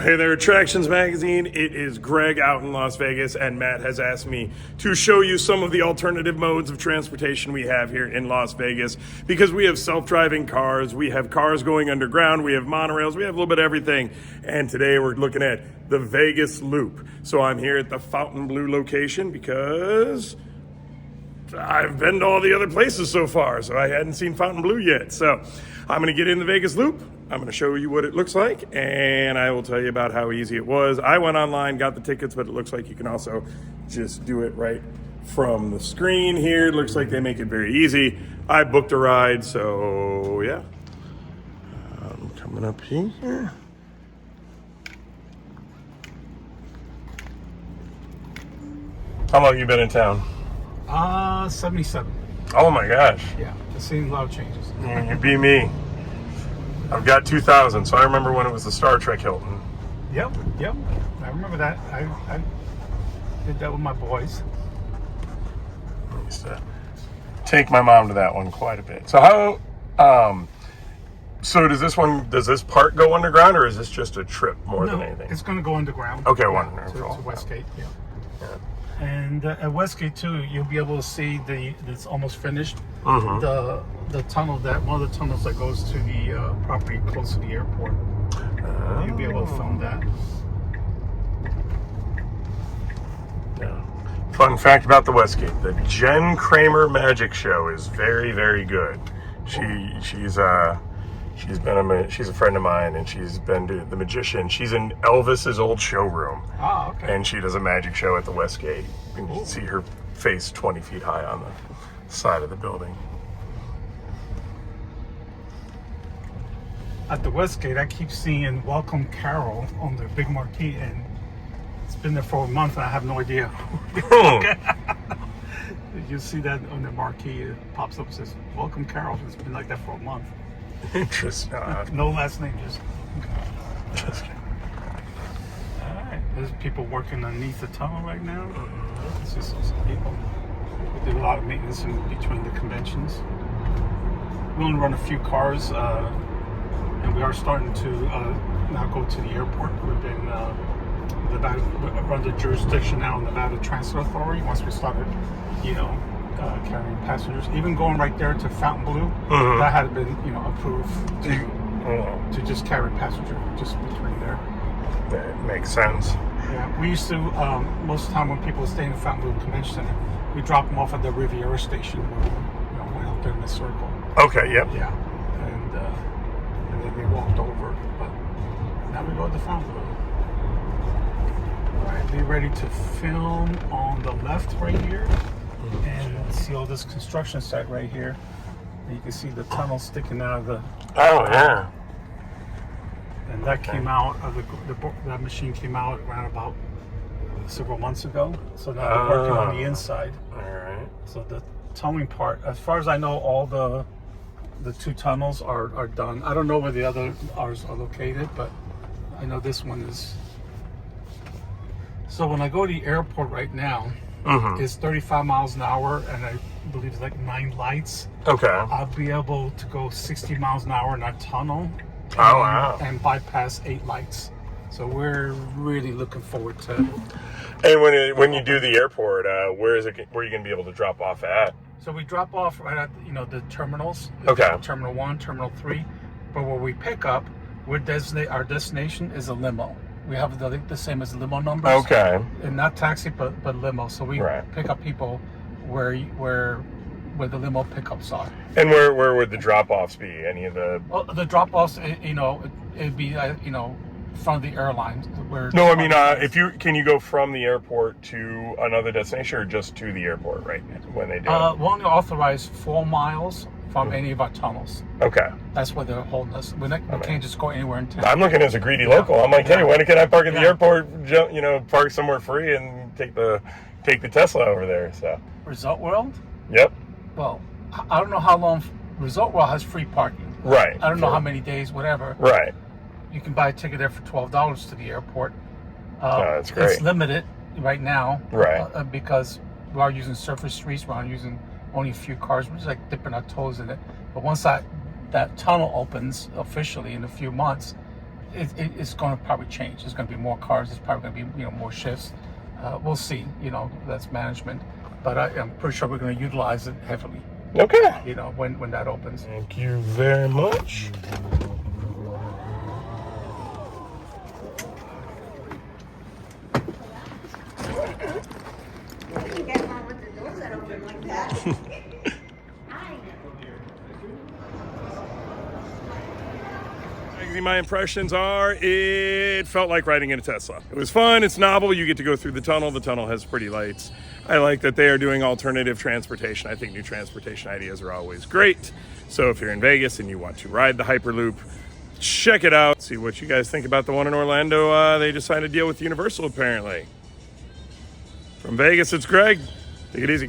Hey there, Attractions Magazine. It is Greg out in Las Vegas, and Matt has asked me to show you some of the alternative modes of transportation we have here in Las Vegas, because we have self-driving cars, we have cars going underground, we have monorails, we have a little bit of everything. And today we're looking at the Vegas Loop. So I'm here at the Fontainebleau location because I've been to all the other places so far, so I hadn't seen Fontainebleau yet. So I'm going to get in the Vegas Loop. I'm going to show you what it looks like, and I will tell you about how easy it was. I went online, got the tickets, but it looks like you can also just do it right from the screen here. It looks like they make it very easy. I booked a ride, so yeah. I'm coming up here. How long have you been in town? 77. Oh my gosh. Yeah, I've seen a lot of changes. You beat me. I've got 2000, so I remember when it was the Star Trek Hilton. Yep. I remember that. I did that with my boys. I used to take my mom to that one quite a bit. So how, so does this part go underground, or is this just a trip more than anything? It's going to go underground. Okay, yeah, wonderful. to Westgate, yeah. And at Westgate too, you'll be able to see it's almost finished. The tunnel, one of the tunnels that goes to the property close to the airport. You'll be able to film that. Yeah. Fun fact about the Westgate: the Jen Kramer Magic Show is very, very good. She's a friend of mine, and she's been to the Magician. She's in Elvis's old showroom. Oh, okay. And she does a magic show at the Westgate. And you can see her face 20 feet high on the side of the building. At the Westgate, I keep seeing Welcome Carol on the big marquee, and it's been there for a month, and I have no idea. You see that on the marquee, it pops up and says, Welcome Carol. It's been like that for a month. Interesting. No last name, just. All right, there's people working underneath the tunnel right now. It's just some people. We do a lot of maintenance in between the conventions. We only run a few cars, and we are starting to now go to the airport. We've been under jurisdiction now in Nevada Transit Authority. Once we started, carrying passengers, even going right there to Fontainebleau, that had been, approved to just carry passenger just between there. That makes sense. Yeah, we used to most of the time when people stay in the Fontainebleau Convention Center, we drop them off at the Riviera station where we went out there in the circle. Okay. Yep. Yeah, and then we walked over, but now we go to Fontainebleau. All right, be ready to film on the left right here. And see all this construction site right here. And you can see the tunnel sticking out of the. Oh yeah. And that came out of that machine came out around about several months ago. So now they're working on the inside. All right. So the tunneling part, as far as I know, all the two tunnels are done. I don't know where the other ours are located, but I know this one is. So when I go to the airport right now. It's 35 miles an hour, and I believe it's like 9 lights. Okay. I'll be able to go 60 miles an hour in that tunnel. And bypass 8 lights. So we're really looking forward to it. And when you do the airport, where are you going to be able to drop off at? So we drop off right at the terminals. Okay. Terminal 1, Terminal 3. But where we pick up, our destination is a limo. We have the same as limo numbers. Okay. And not taxi, but limo. So we pick up people where the limo pickups are. And where would the drop-offs be? Any of the? Well, the drop-offs, it'd be front of the airline. No, I mean, can you go from the airport to another destination, or just to the airport right when they do it? We only authorize 4 miles from any of our tunnels. Okay. That's where they're holding us. We can't just go anywhere in town. I'm looking as a greedy local. I'm like, hey, when can I park at the airport? Park somewhere free and take the Tesla over there. So. Resort World? Yep. Well, I don't know how long Resort World has free parking. Right. I don't know how many days, whatever. Right. You can buy a ticket there for $12 to the airport. That's great. It's limited right now. Right. Because we are using surface streets. We're using only a few cars. We're just like dipping our toes in it. But once that tunnel opens officially in a few months, it's going to probably change. There's going to be more cars. There's probably going to be more shifts. We'll see. That's management, but I'm pretty sure we're going to utilize it heavily. Okay. When that opens. Thank you very much. You get one with the doors that open like that. Hi. My impressions are it felt like riding in a Tesla. It was fun, it's novel, you get to go through the tunnel. The tunnel has pretty lights. I like that they are doing alternative transportation. I think new transportation ideas are always great. So if you're in Vegas and you want to ride the Hyperloop, check it out. See what you guys think about the one in Orlando. They just signed a deal with Universal apparently. From Vegas, it's Greg. Take it easy.